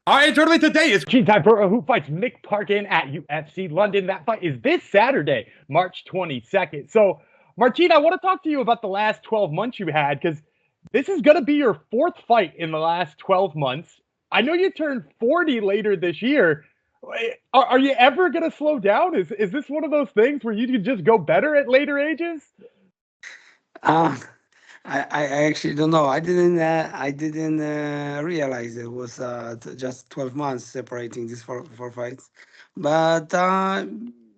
All right, tournament today is Marcin Tybura, who fights Mick Parkin at UFC London. That fight is this Saturday, March 22nd. So, Marcin, I want to talk to you about the last 12 months you had because this is going to be your fourth fight in the last 12 months. I know you turned 40 later this year. Are you ever going to slow down? Is this one of those things where you can just go better at later ages? Uh, I actually don't know. I didn't realize it was just 12 months separating these four fights, but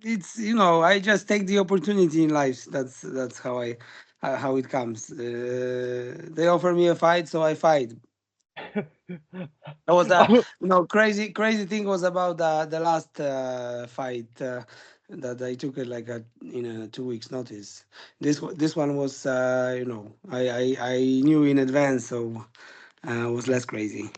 it's I just take the opportunity in life. That's how it comes. They offer me a fight, so I fight. It was a crazy thing was about the last fight that I took it like in a 2 weeks notice. This one was I knew in advance, so it was less crazy.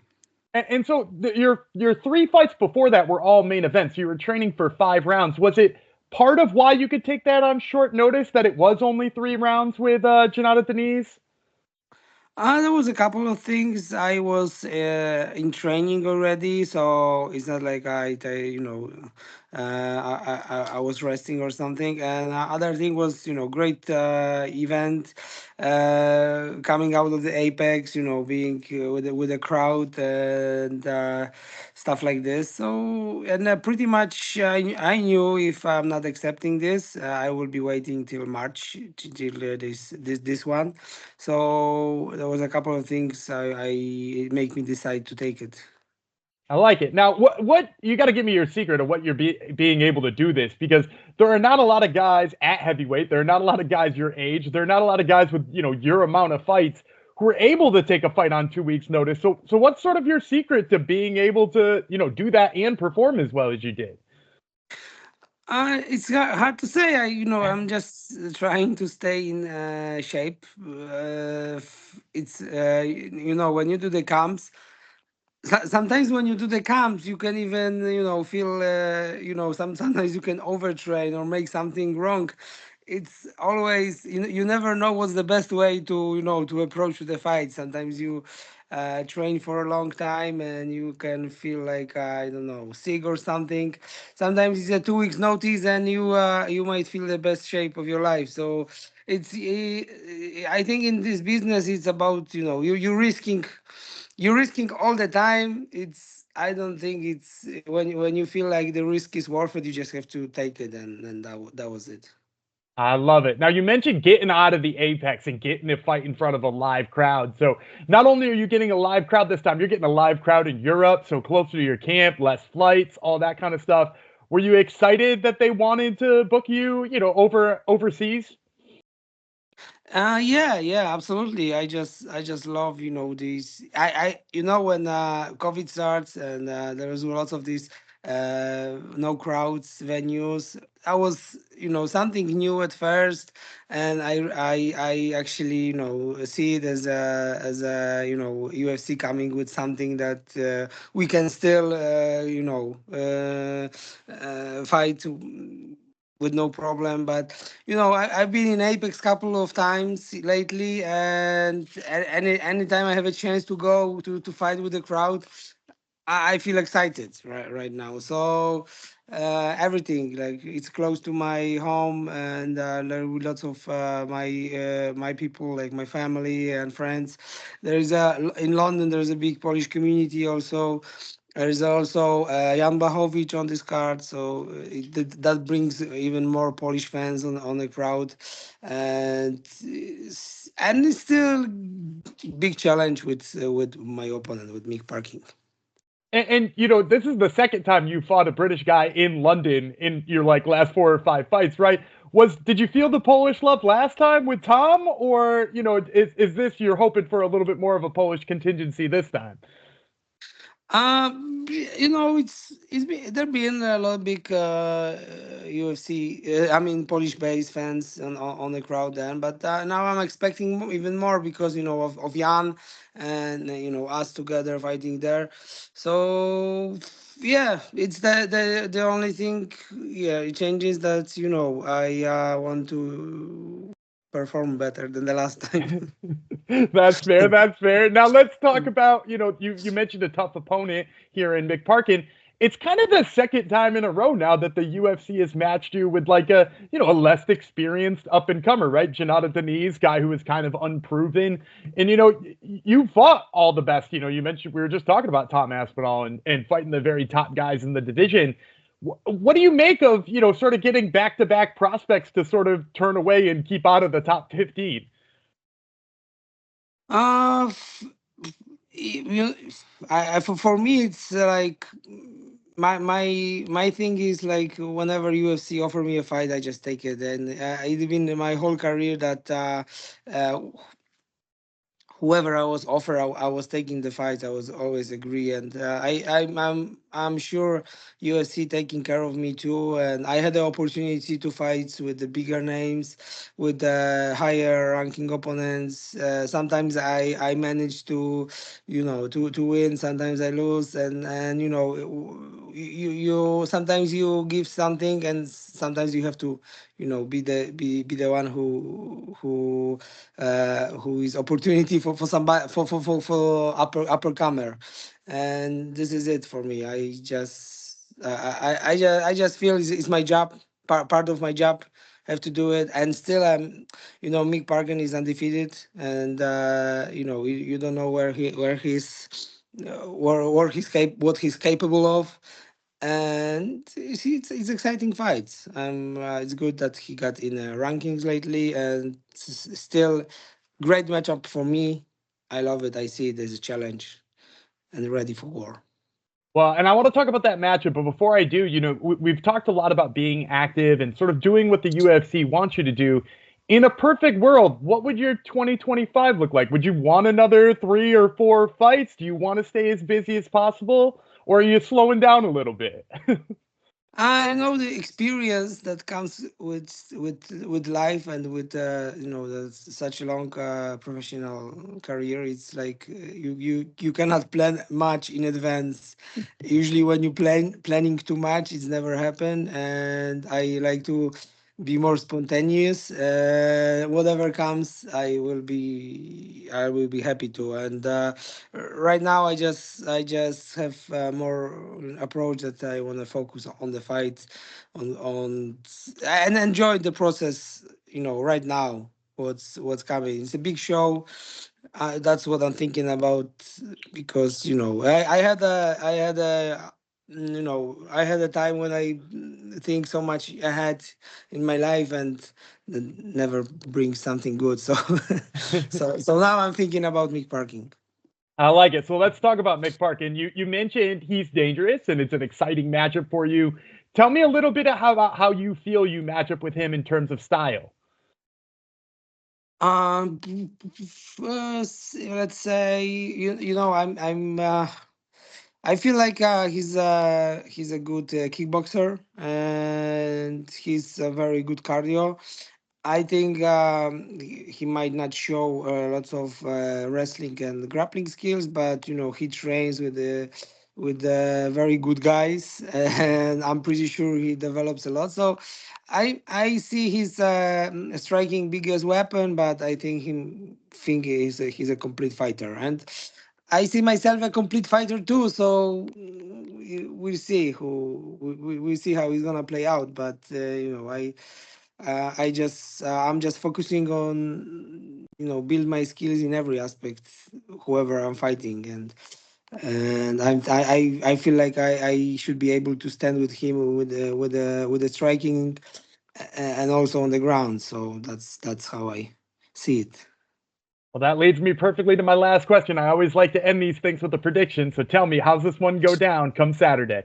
And so your three fights before that were all main events. You were training for 5 rounds. Was it part of why you could take that on short notice that it was only 3 rounds with Janata Denise? There was a couple of things. I was in training already, so it's not like I was resting or something. And other thing was, great event coming out of the Apex, being with the crowd and stuff like this. So, and pretty much I knew if I'm not accepting this, I will be waiting till March till this one. So there was a couple of things I it make me decide to take it. I like it. Now, what you got to give me your secret of what you're being able to do this because there are not a lot of guys at heavyweight. There are not a lot of guys your age. There are not a lot of guys with your amount of fights who are able to take a fight on 2 weeks' notice. So what's sort of your secret to being able to do that and perform as well as you did? It's hard to say. I'm just trying to stay in shape. It's when you do the camps. Sometimes when you do the camps, you can even feel sometimes you can overtrain or make something wrong. It's always you never know what's the best way to to approach the fight. Sometimes you train for a long time and you can feel like I don't know, sick or something. Sometimes it's a 2 weeks notice and you might feel the best shape of your life. So it's I think in this business it's about you're risking all the time. It's I don't think it's when you feel like the risk is worth it, you just have to take it, and that was it. I love it. Now you mentioned getting out of the apex and getting a fight in front of a live crowd. So not only are you getting a live crowd this time, you're getting a live crowd in Europe, so closer to your camp, less flights, all that kind of stuff. Were you excited that they wanted to book you, overseas? Yeah, absolutely. I just love these. I when COVID starts and there was lots of these no crowds venues. That was something new at first, and I actually see it as a UFC coming with something that we can still fight with no problem. But I've been in Apex couple of times lately, and anytime I have a chance to go to fight with the crowd, I feel excited right now. So everything like it's close to my home, and there are lots of my people, like my family and friends. There is a in London. There's a big Polish community also. There is also Jan Blachowicz on this card, so that brings even more Polish fans on the crowd, and it's still big challenge with my opponent, with Mick Parkin. And this is the second time you fought a British guy in London in your like last 4 or 5 fights, right? Did you feel the Polish love last time with Tom, or is this you're hoping for a little bit more of a Polish contingency this time? There been a lot of big UFC, I mean Polish based fans on the crowd then, but now I'm expecting even more because of Jan and us together fighting there. So yeah, it's the only thing. Yeah, it changes that I want to perform better than the last time. That's fair. That's fair. Now let's talk about, you mentioned a tough opponent here in Mick Parkin. It's kind of the second time in a row now that the UFC has matched you with like a less experienced up and comer, right? Janata Denise, guy who is kind of unproven. And you fought all the best. You mentioned we were just talking about Tom Aspinall and fighting the very top guys in the division. What do you make of, sort of getting back-to-back prospects to sort of turn away and keep out of the top 15? Uh, f- you, for me, it's like my thing is like whenever UFC offer me a fight, I just take it. And it's been my whole career that uh, whoever I was offered, I was taking the fights. I was always agree, and I'm sure UFC taking care of me too. And I had the opportunity to fight with the bigger names, with the higher ranking opponents. Sometimes I manage to, to win. Sometimes I lose, and you sometimes you give something, and sometimes you have to, be the one who is opportunity for somebody for upper comer, and this is it for me. I just feel it's my job, part of my job. Have to do it, and still Mick Parkin is undefeated, and you don't know where he's what he's capable of, and it's exciting fights. It's good that he got in rankings lately, and still great matchup for me. I love it. I see it as a challenge and ready for war. Well, and I want to talk about that matchup, but before I do, we've talked a lot about being active and sort of doing what the UFC wants you to do. In a perfect world, what would your 2025 look like? Would you want another 3 or 4 fights? Do you want to stay as busy as possible, or are you slowing down a little bit? I know the experience that comes with life and with such a long professional career. It's like you cannot plan much in advance. Usually, when you planning too much, it's never happen. And I like to be more spontaneous. Whatever comes, I will be happy to. And right now, I just have more approach that I want to focus on the fight, on and enjoy the process. Right now, what's coming. It's a big show. That's what I'm thinking about, because I had a time when I think so much ahead in my life, and never brings something good. So so now I'm thinking about Mick Parking. I like it. So let's talk about Mick Parkin. You mentioned he's dangerous and it's an exciting matchup for you. Tell me a little bit about how you feel you match up with him in terms of style. Um, let's say I feel like he's a good kickboxer, and he's a very good cardio. I think he might not show lots of wrestling and grappling skills, but he trains with very good guys, and I'm pretty sure he develops a lot. So I see his striking biggest weapon, but I think he's a complete fighter, and I see myself a complete fighter too. So we'll see we'll see how he's gonna play out. But I'm just focusing on build my skills in every aspect, whoever I'm fighting, and I feel like I should be able to stand with him with the striking, and also on the ground. So that's how I see it. Well, that leads me perfectly to my last question. I always like to end these things with a prediction. So tell me, how's this one go down come Saturday?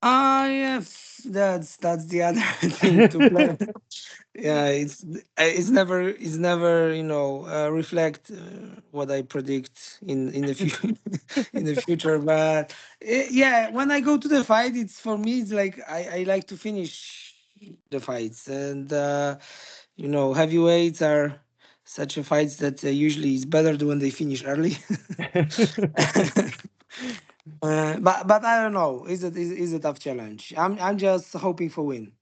Yeah, that's the other thing to play. Yeah, it's never reflect what I predict in the future in the future. But yeah, when I go to the fight, it's for me. It's like I like to finish the fights, and heavyweights are such a fights that usually it's better when they finish early. But I don't know. It's a tough challenge. I'm just hoping for win.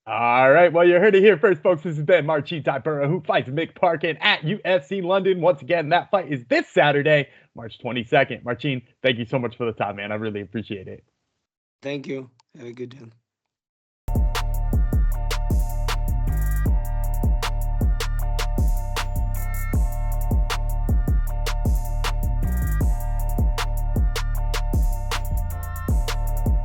All right. Well, you heard it here first, folks. This has been Marcin Tybura, who fights Mick Parkin at UFC London. Once again, that fight is this Saturday, March 22nd. Marcin, thank you so much for the time, man. I really appreciate it. Thank you. Have a good one.